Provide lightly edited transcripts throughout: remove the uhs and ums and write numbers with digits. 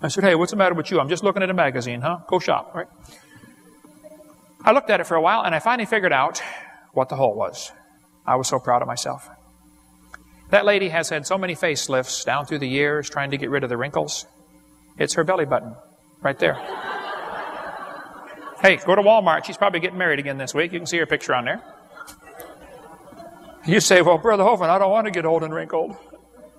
I said, hey, what's the matter with you? I'm just looking at a magazine, huh? Go shop, right? I looked at it for a while, and I finally figured out what the hole was. I was so proud of myself. That lady has had so many facelifts down through the years trying to get rid of the wrinkles. It's her belly button, right there. Hey, go to Walmart. She's probably getting married again this week. You can see her picture on there. You say, well, Brother Hovind, I don't want to get old and wrinkled.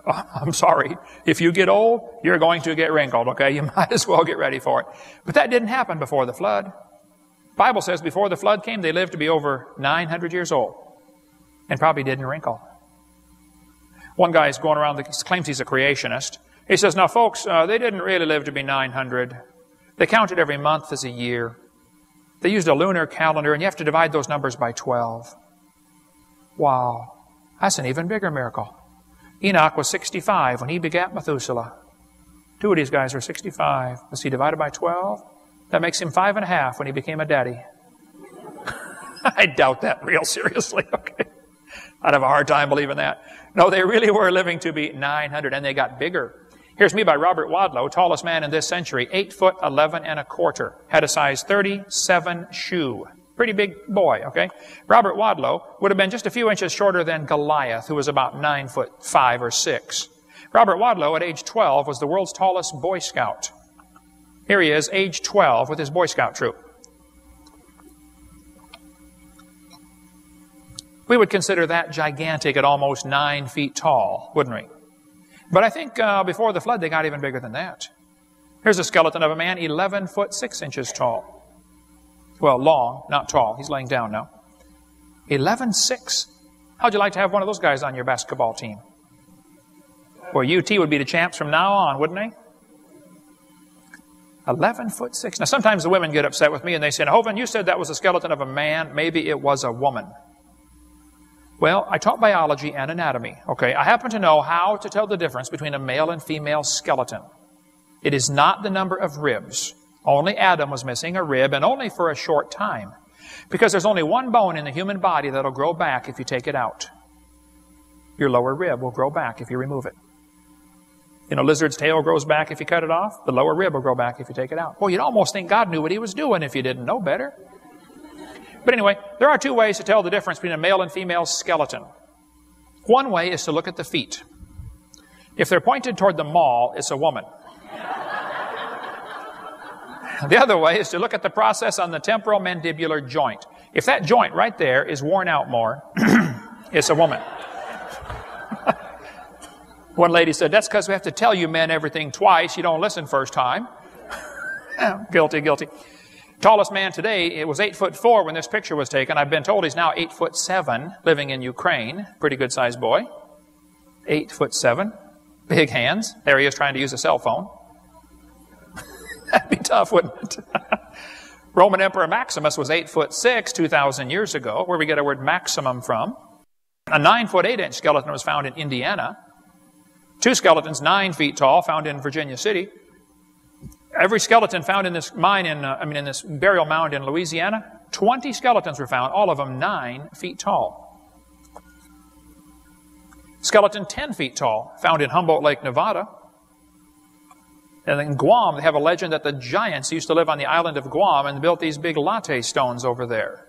Oh, I'm sorry. If you get old, you're going to get wrinkled, okay? You might as well get ready for it. But that didn't happen before the flood. The Bible says before the flood came, they lived to be over 900 years old and probably didn't wrinkle. One guy is going around, claims he's a creationist. He says, now, folks, they didn't really live to be 900. They counted every month as a year. They used a lunar calendar, and you have to divide those numbers by 12. Wow. That's an even bigger miracle. Enoch was 65 when he begat Methuselah. Two of these guys are 65. Let's see, divided by 12? That makes him 5.5 when he became a daddy. I doubt that real seriously, okay? I'd have a hard time believing that. No, they really were living to be 900, and they got bigger. Here's me by Robert Wadlow, tallest man in this century, 8'11¼ had a size 37 shoe. Pretty big boy, okay? Robert Wadlow would have been just a few inches shorter than Goliath, who was about 9'5" or 6. Robert Wadlow, at age 12, was the world's tallest Boy Scout. Here he is, age 12, with his Boy Scout troop. We would consider that gigantic at almost 9 feet tall, wouldn't we? But I think before the flood, they got even bigger than that. Here's a skeleton of a man 11'6" tall. Well, long, not tall. He's laying down now. 11'6". How'd you like to have one of those guys on your basketball team? Well, UT would be the champs from now on, wouldn't they? 11'6". Now, sometimes the women get upset with me and they say, Hovind, you said that was a skeleton of a man. Maybe it was a woman. Well, I taught biology and anatomy, okay? I happen to know how to tell the difference between a male and female skeleton. It is not the number of ribs. Only Adam was missing a rib, and only for a short time. Because there's only one bone in the human body that'll grow back if you take it out. Your lower rib will grow back if you remove it. You know, lizard's tail grows back if you cut it off. The lower rib will grow back if you take it out. Well, you'd almost think God knew what He was doing if you didn't know better. But anyway, there are two ways to tell the difference between a male and female skeleton. One way is to look at the feet. If they're pointed toward the mall, it's a woman. The other way is to look at the process on the temporal mandibular joint. If that joint right there is worn out more, it's a woman. One lady said, that's because we have to tell you men everything twice. You don't listen first time. Guilty, guilty. Tallest man today, it was 8'4" when this picture was taken. I've been told he's now 8'7", living in Ukraine. Pretty good sized boy. 8'7", big hands. There he is trying to use a cell phone. That'd be tough, wouldn't it? Roman Emperor Maximus was 8'6", 2,000 years ago, where we get our word maximum from. A 9'8" skeleton was found in Indiana. Two skeletons, 9 feet tall, found in Virginia City. Every skeleton found in this mine in this burial mound in Louisiana, 20 skeletons were found, all of them 9 feet tall. Skeleton 10 feet tall, found in Humboldt Lake, Nevada. And in Guam, they have a legend that the giants used to live on the island of Guam and built these big latte stones over there.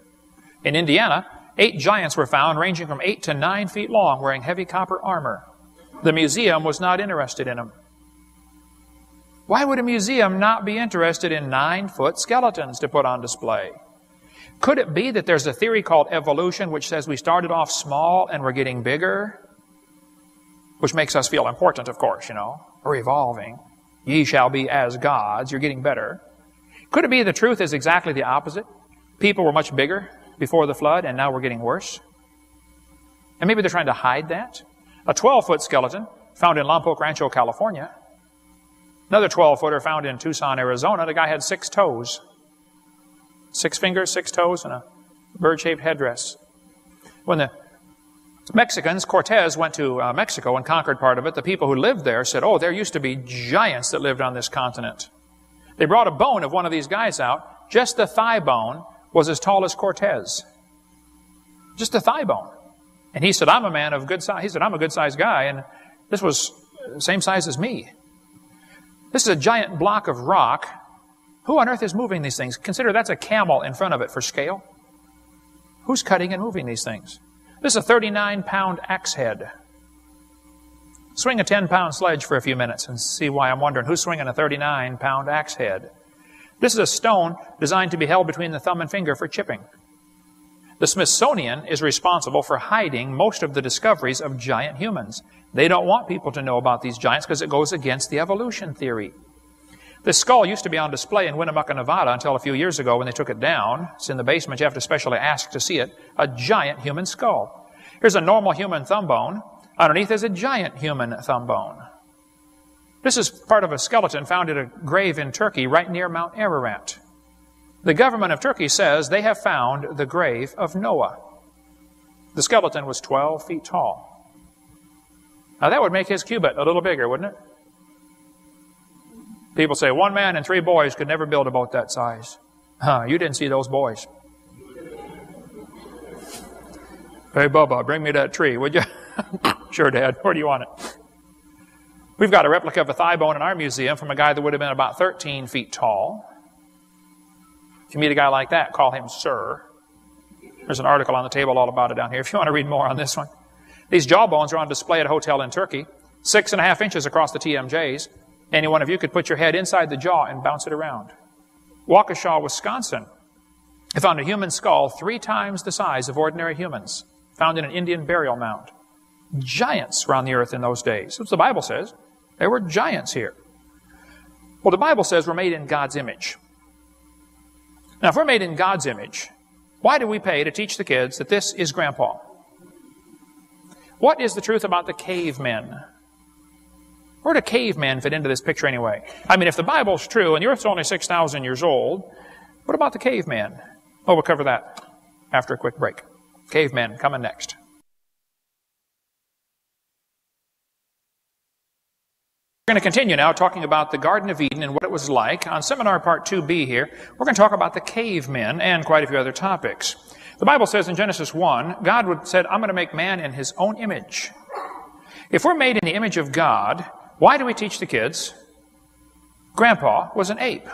In Indiana, 8 giants were found, ranging from 8 to 9 feet long, wearing heavy copper armor. The museum was not interested in them. Why would a museum not be interested in 9-foot skeletons to put on display? Could it be that there's a theory called evolution which says we started off small and we're getting bigger? Which makes us feel important, of course, you know. We're evolving. Ye shall be as gods. You're getting better. Could it be the truth is exactly the opposite? People were much bigger before the flood and now we're getting worse? And maybe they're trying to hide that? A 12-foot skeleton found in Lompoc Rancho, California. Another 12-footer found in Tucson, Arizona. The guy had 6 toes. 6 fingers, 6 toes, and a bird-shaped headdress. When the Mexicans, Cortez, went to Mexico and conquered part of it, the people who lived there said, oh, there used to be giants that lived on this continent. They brought a bone of one of these guys out. Just the thigh bone was as tall as Cortez. Just the thigh bone. And he said, I'm a man of good size. He said, I'm a good-sized guy, and this was the same size as me. This is a giant block of rock. Who on earth is moving these things? Consider that's a camel in front of it for scale. Who's cutting and moving these things? This is a 39-pound axe head. Swing a 10-pound sledge for a few minutes and see why I'm wondering who's swinging a 39-pound axe head. This is a stone designed to be held between the thumb and finger for chipping. The Smithsonian is responsible for hiding most of the discoveries of giant humans. They don't want people to know about these giants because it goes against the evolution theory. This skull used to be on display in Winnemucca, Nevada until a few years ago when they took it down. It's in the basement. You have to specially ask to see it. A giant human skull. Here's a normal human thumb bone. Underneath is a giant human thumb bone. This is part of a skeleton found at a grave in Turkey right near Mount Ararat. The government of Turkey says they have found the grave of Noah. The skeleton was 12 feet tall. Now that would make his cubit a little bigger, wouldn't it? People say, 1 man and 3 boys could never build a boat that size. You didn't see those boys. Hey, Bubba, bring me that tree, would you? Sure, Dad. Where do you want it? We've got a replica of a thigh bone in our museum from a guy that would have been about 13 feet tall. If you meet a guy like that, call him Sir. There's an article on the table all about it down here if you want to read more on this one. These jawbones are on display at a hotel in Turkey, 6.5 inches across the TMJs. Any one of you could put your head inside the jaw and bounce it around. Waukesha, Wisconsin. They found a human skull 3 times the size of ordinary humans, found in an Indian burial mound. Giants round the earth in those days. That's what the Bible says. There were giants here. Well, the Bible says we're made in God's image. Now, if we're made in God's image, why do we pay to teach the kids that this is Grandpa? What is the truth about the cavemen? Where do cavemen fit into this picture anyway? I mean, if the Bible's true and the earth's only 6,000 years old, what about the cavemen? Oh, we'll cover that after a quick break. Cavemen coming next. We're going to continue now talking about the Garden of Eden and what it was like. On Seminar Part 2B here, we're going to talk about the cavemen and quite a few other topics. The Bible says in Genesis 1, God said, I'm going to make man in his own image. If we're made in the image of God, why do we teach the kids? Grandpa was an ape.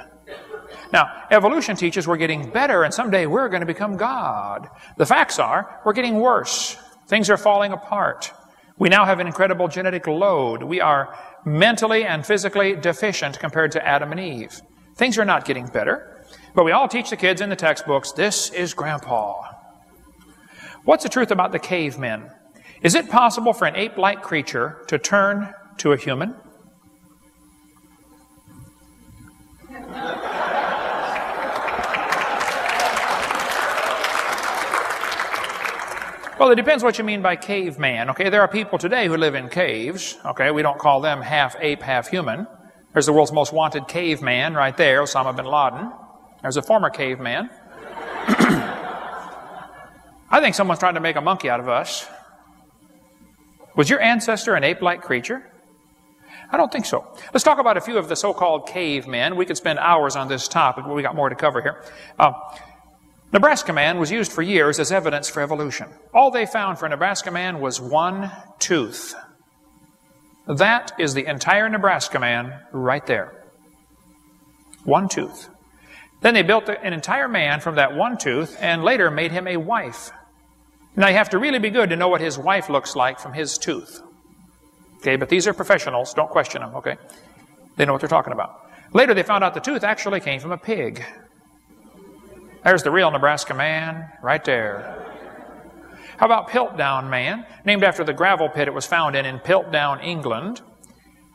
Now, evolution teaches we're getting better and someday we're going to become God. The facts are we're getting worse. Things are falling apart. We now have an incredible genetic load. We are mentally and physically deficient compared to Adam and Eve. Things are not getting better. But we all teach the kids in the textbooks, this is Grandpa. What's the truth about the cavemen? Is it possible for an ape-like creature to turn to a human? Well, it depends what you mean by caveman. Okay, there are people today who live in caves. Okay, we don't call them half ape, half human. There's the world's most wanted caveman right there, Osama bin Laden. There's a former caveman. I think someone's trying to make a monkey out of us. Was your ancestor an ape-like creature? I don't think so. Let's talk about a few of the so-called cavemen. We could spend hours on this topic, but we got more to cover here. Nebraska man was used for years as evidence for evolution. All they found for Nebraska man was 1 tooth. That is the entire Nebraska man right there. 1 tooth. Then they built an entire man from that 1 tooth and later made him a wife. Now you have to really be good to know what his wife looks like from his tooth. Okay, but these are professionals. Don't question them, okay? They know what they're talking about. Later they found out the tooth actually came from a pig. There's the real Nebraska man right there. How about Piltdown man? Named after the gravel pit it was found in Piltdown, England.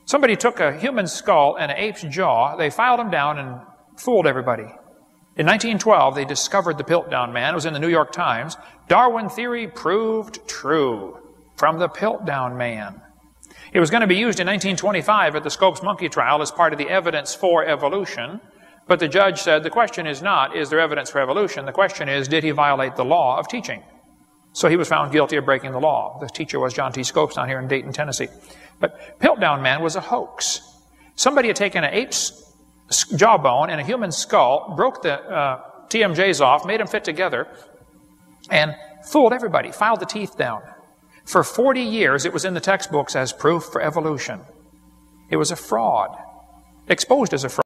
Somebody took a human skull and an ape's jaw. They filed them down and fooled everybody. In 1912, they discovered the Piltdown man. It was in the New York Times. Darwin theory proved true from the Piltdown man. It was going to be used in 1925 at the Scopes monkey trial as part of the evidence for evolution. But the judge said the question is not, is there evidence for evolution? The question is, did he violate the law of teaching? So he was found guilty of breaking the law. The teacher was John T. Scopes down here in Dayton, Tennessee. But Piltdown man was a hoax. Somebody had taken an ape's jawbone and a human skull, broke the TMJs off, made them fit together, and fooled everybody, filed the teeth down. For 40 years, it was in the textbooks as proof for evolution. It was a fraud. exposed as a fraud.